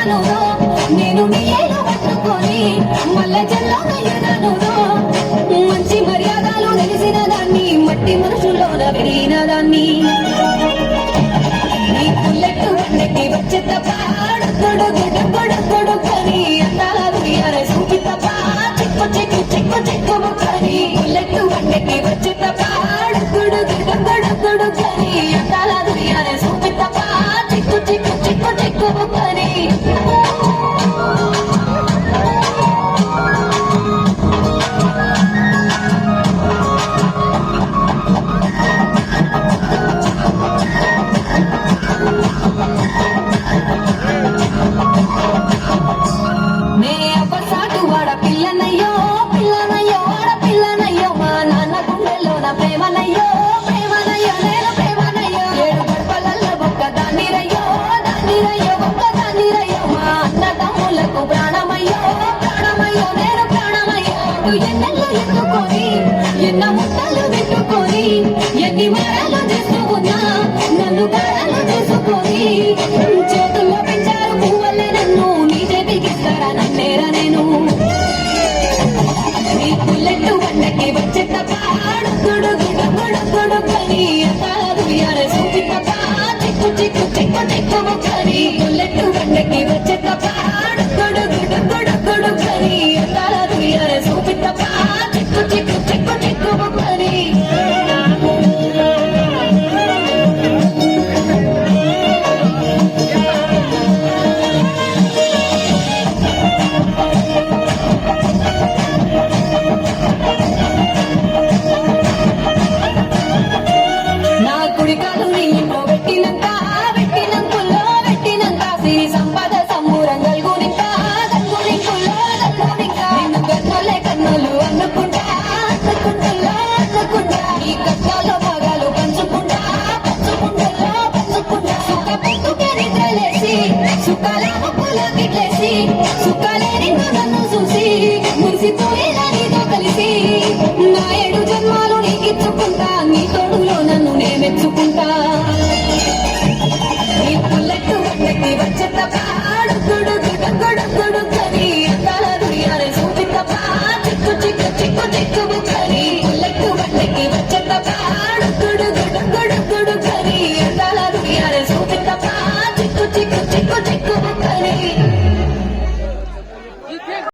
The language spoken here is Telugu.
వచ్చేస్తాను నేను నీ ఏలు పట్టుకొని మళ్ళా జల్లాను మంచి మర్యాదలు తెలిసిన దాన్ని మట్టి మనుషుల్లోన పెరిగిన దాన్ని నీ పుల్లెట్టు వండకి వచ్చే తప్ప కొడుకొని అందాల దునియారే చూపి తప్ప చిక్కు చిక్కు చిక్కు చిక్కు ముక్కని పుల్లెట్టు వండకి వచ్చే తప్ప కొడుకొని అందాల దునియారే చూపి తప్ప చిక్కు చిక్కు చిక్కు చిక్కు ముక్కని ఎన్న ముట్టలు పెట్టుకొని ఎన్ని మారాలు చేస్తూ ఉన్నా నన్ను గారాలు చేసుకొని చేతుల్లో పెంచారు పువ్వులే నన్ను నీ చేతికి ఇస్తారా నన్నేరా నేను నీ పుల్లెట్టు వండకి వచ్చే తప్ప కొడుకొని అంటారు చూపి తప్ప చిక్కు చిక్కు చిక్కు చిక్కు ముక్కని పుల్లెట్టు వండకి వచ్చే తప్ప కొడుకొని అంటారు చూపి తప్ప చిక్కు చిక్కు చిక్కు చిక్కు ముక్కని నా కుడికాలు నీ ఇంట్లో పెట్టినంత సిరి సంపద సంబూరం గల్గునింకా నిన్ను గన్నోలే కన్నులు అనుకుంటా ఈ కష్టాల్లో భాగాలు పంచుకుంటా సుఖ పెట్టుకే నిద్రలేసి సుఖాల ముక్కులో గిట్లేసి సుఖాలే నిన్ను నన్ను చూసి మురిసిపోయేలా నీతో కలిసి నా 7 జన్మాలు నీకిచ్చుకుంటా నీ తోడులో నన్ను నే మెచ్చుకుంటా నీ పుల్లెట్టు వండకి వచ్చే తప్ప కొడుకొని అందాల దునియారే చూపి తప్ప చిక్కు చిక్కు చిక్కు చిక్కు ముక్కని పుల్లెట్టు వండకి వచ్చే తప్ప కొడుకు